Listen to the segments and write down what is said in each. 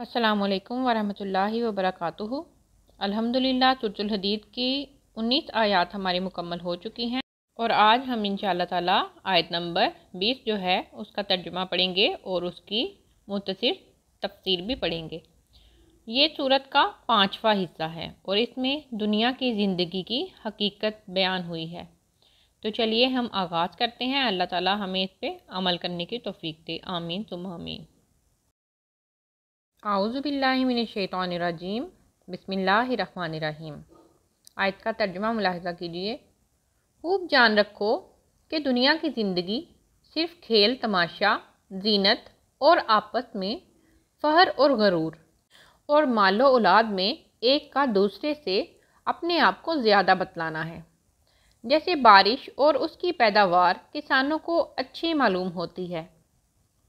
अस्सलामु अलैकुम वरहमतुल्लाहि वबरकातुहू। अल्हम्दुलिल्लाह सूरतुल हदीद की 19 आयत हमारी मुकम्मल हो चुकी हैं और आज हम इंशाअल्लाह ताला आयत नंबर 20 जो है उसका तर्जुमा पढ़ेंगे और उसकी मुख्तसर तफसीर भी पढ़ेंगे। ये सूरत का 5वां हिस्सा है और इसमें दुनिया की ज़िंदगी की हकीकत बयान हुई है। तो चलिए हम आगाज़ करते हैं। अल्लाह ताला हमें इस पर अमल करने की तौफीक दे, आमीन सुम्मा आमीन। आऊज़ु बिल्लाहि मिनश्शैतानिर्रजीम, बिस्मिल्लाहिर्रहमानिर्रहीम। आयत का तर्जुमा मुलाहिज़ा कीजिए। खूब जान रखो कि दुनिया की ज़िंदगी सिर्फ़ खेल तमाशा, जीनत और आपस में फ़हर और गरूर और मालो औलाद में एक का दूसरे से अपने आप को ज़्यादा बतलाना है। जैसे बारिश और उसकी पैदावार किसानों को अच्छी मालूम होती है,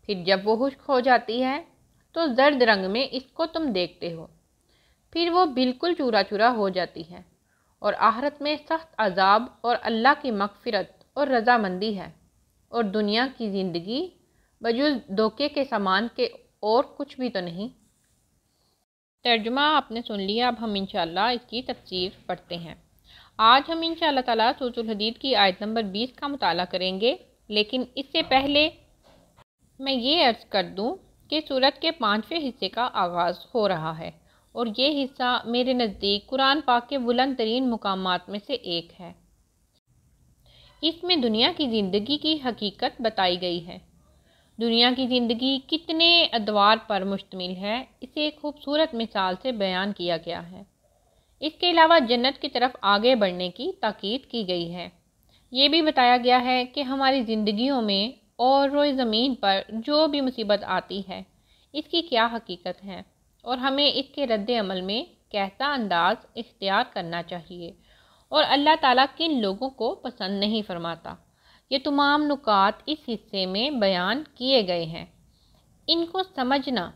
फिर जब वो खुश्क हो जाती है तो जर्द रंग में इसको तुम देखते हो, फिर वो बिल्कुल चूरा चूरा हो जाती है और आखिरत में सख्त अजाब और अल्लाह की मग़फ़िरत और रज़ामंदी है। और दुनिया की ज़िंदगी बजुज़ धोखे के सामान के और कुछ भी तो नहीं। तर्जुमा आपने सुन लिया, अब हम इंशाअल्लाह इसकी तफसीर पढ़ते हैं। आज हम इंशाअल्लाह ताला सूरतुल हदीद की आयत नंबर 20 का मुताला करेंगे, लेकिन इससे पहले मैं ये अर्ज़ कर दूँ कि सूरत के 5वें हिस्से का आगाज़ हो रहा है और ये हिस्सा मेरे नज़दीक कुरान पाक के बुलंद तरीन मुकामात में से एक है। इसमें दुनिया की ज़िंदगी की हकीकत बताई गई है। दुनिया की ज़िंदगी कितने अदवार पर मुश्तमिल है, इसे एक खूबसूरत मिसाल से बयान किया गया है। इसके अलावा जन्नत की तरफ आगे बढ़ने की ताकीद की गई है। ये भी बताया गया है कि हमारी ज़िंदगियों में और रोए ज़मीन पर जो भी मुसीबत आती है इसकी क्या हकीकत है और हमें इसके रद्द अमल में कैसा अंदाज़ इख्तियार करना चाहिए और अल्लाह ताला किन लोगों को पसंद नहीं फरमाता। ये तमाम नुकात इस हिस्से में बयान किए गए हैं। इनको समझना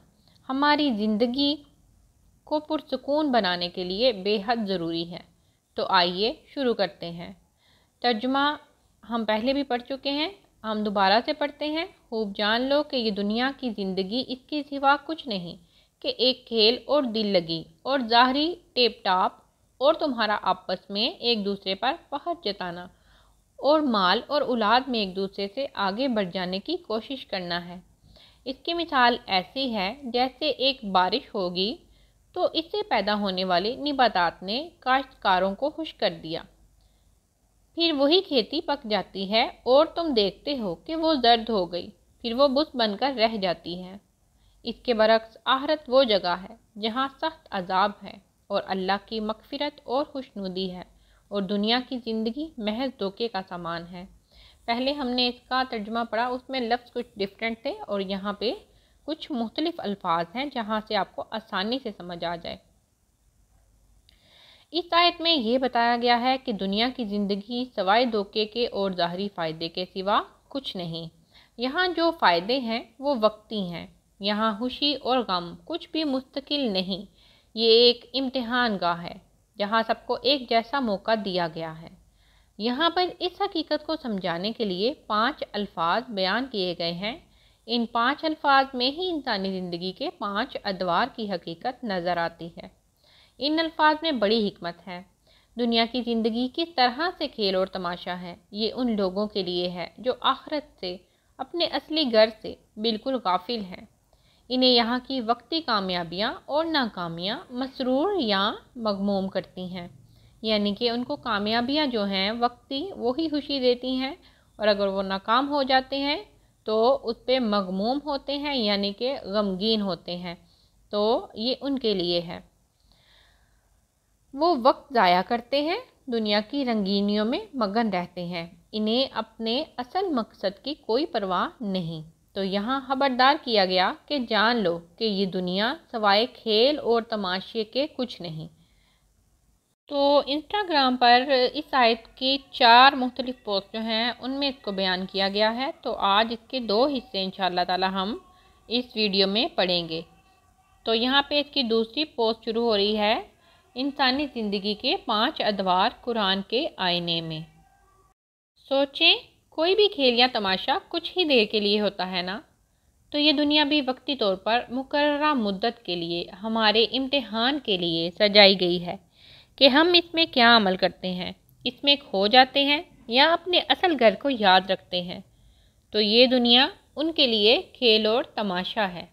हमारी ज़िंदगी को पुरसुकून बनाने के लिए बेहद ज़रूरी है। तो आइए शुरू करते हैं। तर्जुमा हम पहले भी पढ़ चुके हैं, हम दोबारा से पढ़ते हैं। खूब जान लो कि ये दुनिया की ज़िंदगी इसके सिवा कुछ नहीं कि एक खेल और दिल लगी और ज़ाहरी टेप टाप और तुम्हारा आपस में एक दूसरे पर फ़ख्र जताना और माल और औलाद में एक दूसरे से आगे बढ़ जाने की कोशिश करना है। इसकी मिसाल ऐसी है जैसे एक बारिश होगी तो इससे पैदा होने वाले निबातात ने काश्तकारों को खुश कर दिया, फिर वही खेती पक जाती है और तुम देखते हो कि वो जर्द हो गई, फिर वो बुस बनकर रह जाती है। इसके बरक्स आखिरत वो जगह है जहाँ सख्त अजाब है और अल्लाह की मग़फ़िरत और खुशनुदी है और दुनिया की ज़िंदगी महज धोखे का सामान है। पहले हमने इसका तर्जुमा पढ़ा, उसमें लफ्ज़ कुछ डिफरेंट थे और यहाँ पे कुछ मुख्तलिफ़ अल्फाज हैं जहाँ से आपको आसानी से समझ आ जाए। इस आयत में ये बताया गया है कि दुनिया की ज़िंदगी सवाए धोखे के और ज़ाहरी फ़ायदे के सिवा कुछ नहीं। यहाँ जो फ़ायदे हैं वो वक्ती हैं। यहाँ खुशी और गम कुछ भी मुस्तकिल नहीं। ये एक इम्तिहान गाह है जहाँ सबको एक जैसा मौका दिया गया है। यहाँ पर इस हकीकत को समझाने के लिए 5 अल्फाज बयान किए गए हैं। इन 5 अल्फाज में ही इंसानी ज़िंदगी के 5 अदवार की हकीकत नज़र आती है। इन अल्फाज में बड़ी हिकमत है। दुनिया की ज़िंदगी किस तरह से खेल और तमाशा है, ये उन लोगों के लिए है जो आखिरत से, अपने असली घर से बिल्कुल गाफिल हैं। इन्हें यहाँ की वक्ती कामयाबियाँ और नाकामियाँ मसरूर या मगमूम करती हैं, यानी कि उनको कामयाबियाँ जो हैं वक्ती वही खुशी देती हैं और अगर वो नाकाम हो जाते हैं तो उस पर मगमूम होते हैं, यानी कि गमगीन होते हैं। तो ये उनके लिए है। वो वक्त ज़ाया करते हैं, दुनिया की रंगीनियों में मगन रहते हैं, इन्हें अपने असल मकसद की कोई परवाह नहीं। तो यहाँ खबरदार किया गया कि जान लो कि ये दुनिया सवाए खेल और तमाशे के कुछ नहीं। तो इंस्टाग्राम पर इस आयत की 4 मुख्तलिफ पोस्ट जो हैं उनमें इसको बयान किया गया है। तो आज इसके 2 हिस्से इंशाअल्लाह ताला हम इस वीडियो में पढ़ेंगे। तो यहाँ पे इसकी दूसरी पोस्ट शुरू हो रही है, इंसानी ज़िंदगी के 5 अदवार कुरान के आईने में। सोचें, कोई भी खेल या तमाशा कुछ ही देर के लिए होता है ना, تو یہ دنیا بھی وقتی طور پر مقررہ مدت کے لیے ہمارے امتحان کے لیے سجائی گئی ہے کہ ہم اس میں کیا عمل کرتے ہیں، اس میں کھو جاتے ہیں یا اپنے اصل گھر کو یاد رکھتے ہیں۔ تو یہ دنیا ان کے لیے کھیل اور تماشا ہے،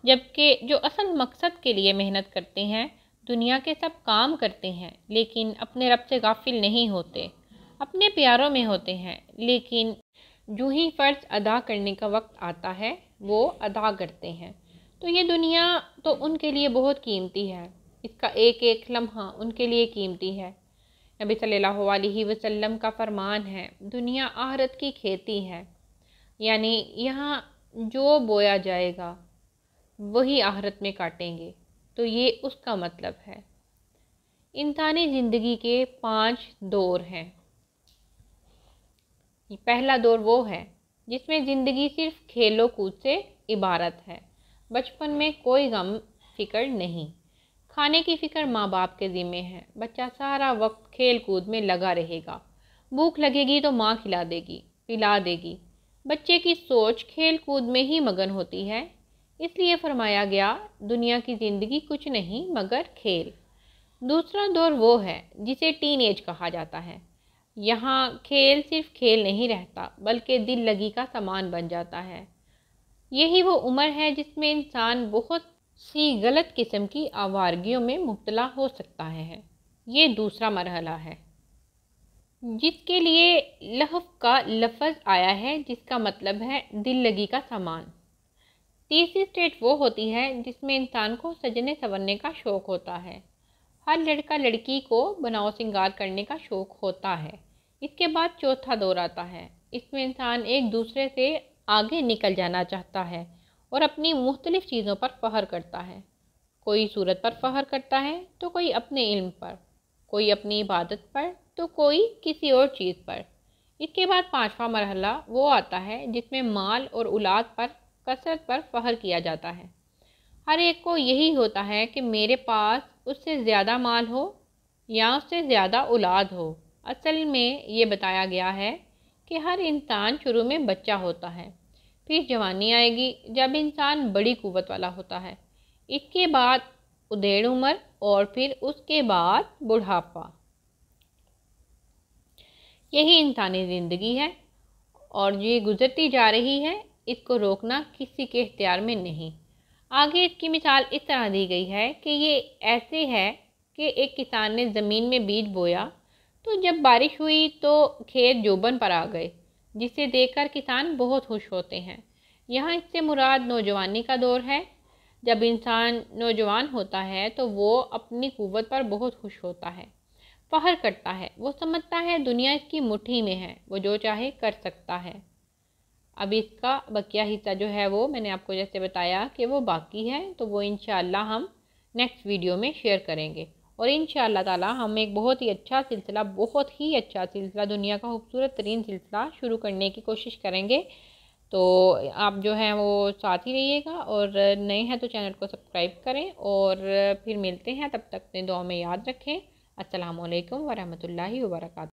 جبکہ جو اصل مقصد کے لیے محنت کرتے ہیں، دنیا کے سب کام کرتے ہیں لیکن اپنے رب سے غافل نہیں ہوتے، اپنے پیاروں میں ہوتے ہیں، لیکن جو ہی فرض ادا کرنے کا وقت آتا ہے وہ ادا کرتے ہیں۔ تو یہ دنیا تو ان کے لیے بہت قیمتی ہے، اس کا ایک ایک لمحہ ان کے لیے قیمتی ہے۔ نبی صلی اللہ علیہ وسلم کا فرمان ہے، دنیا آخرت کی کھیتی ہے، یعنی یہاں جو بویا جائے گا وہی آخرت میں کاٹیں گے۔ تو یہ اس کا مطلب ہے۔ انسانی زندگی کے 5 دور ہیں۔ پہلا دور وہ ہے جس میں زندگی صرف کھیل و کود سے عبارت ہے۔ بچپن میں کوئی غم فکر نہیں، کھانے کی فکر ماں باپ کے ذمے ہے، بچہ سارا وقت کھیل کود میں لگا رہے گا، بھوک لگے گی تو ماں کھلا دے گی، پلا دے گی۔ بچے کی سوچ کھیل کود میں ہی مگن ہوتی ہے، اس لیے فرمایا گیا دنیا کی زندگی کچھ نہیں مگر کھیل۔ دوسرا دور وہ ہے جسے ٹین ایج کہا جاتا ہے۔ یہاں کھیل صرف کھیل نہیں رہتا بلکہ دل لگی کا سامان بن جاتا ہے۔ یہی وہ عمر ہے جس میں انسان بہت سی غلط قسم کی آوارگیوں میں مبتلا ہو سکتا ہے۔ یہ دوسرا مرحلہ ہے جس کے لیے لہو کا لفظ آیا ہے، جس کا مطلب ہے دل لگی کا سامان۔ تیسری سٹیج وہ ہوتی ہے جس میں انسان کو سجنے سنورنے کا شوق ہوتا ہے۔ ہر لڑکا لڑکی کو بناؤ سنگار کرنے کا شوق ہوتا ہے۔ اس کے بعد چوتھا دور آتا ہے، اس میں انسان ایک دوسرے سے آگے نکل جانا چاہتا ہے اور اپنی مختلف چیزوں پر فخر کرتا ہے۔ کوئی صورت پر فخر کرتا ہے تو کوئی اپنے علم پر، کوئی اپنی عبادت پر تو کوئی کسی اور چیز پر۔ اس کے بعد 5واں مرحلہ وہ آتا ہے جس میں مال اور اولاد پر، کثرت پر فخر کیا جاتا ہے۔ ہر ایک کو یہی ہوتا ہے کہ میرے پاس اس سے زیادہ مال ہو یا اس سے زیادہ اولاد ہو۔ اصل میں یہ بتایا گیا ہے کہ ہر انسان شروع میں بچہ ہوتا ہے، پھر جوانی آئے گی جب انسان بڑی قوت والا ہوتا ہے، اس کے بعد ادھیڑ عمر اور پھر اس کے بعد بڑھاپا۔ یہی انسانی زندگی ہے اور یہ گزرتی جا رہی ہے، اس کو روکنا کسی کے اختیار میں نہیں۔ آگے اس کی مثال اس طرح دی گئی ہے کہ یہ ایسے ہے کہ ایک کسان نے زمین میں بیج بویا تو جب بارش ہوئی تو کھیت جوبن پر آ گئے، جسے دیکھ کر کسان بہت خوش ہوتے ہیں۔ یہاں اس سے مراد نوجوانی کا دور ہے۔ جب انسان نوجوان ہوتا ہے تو وہ اپنی قوت پر بہت خوش ہوتا ہے، فخر کرتا ہے، وہ سمجھتا ہے دنیا اس کی مٹھی میں ہے، وہ جو چاہے کر سکتا ہے۔ اب اس کا بقیہ حصہ جو ہے وہ میں نے آپ کو جیسے بتایا کہ وہ باقی ہے، تو وہ انشاءاللہ ہم نیکسٹ ویڈیو میں شیئر کریں گے، اور انشاءاللہ تعالی ہم ایک بہت ہی اچھا سلسلہ دنیا کا خوبصورت ترین سلسلہ شروع کرنے کی کوشش کریں گے۔ تو آپ جو ہیں وہ ساتھ ہی رہیے گا، اور نئے ہیں تو چینل کو سبسکرائب کریں، اور پھر ملتے ہیں، تب تک اپنے دعا میں یاد رکھیں۔ السلام علیکم ورحمۃ اللہ وبرکاتہ۔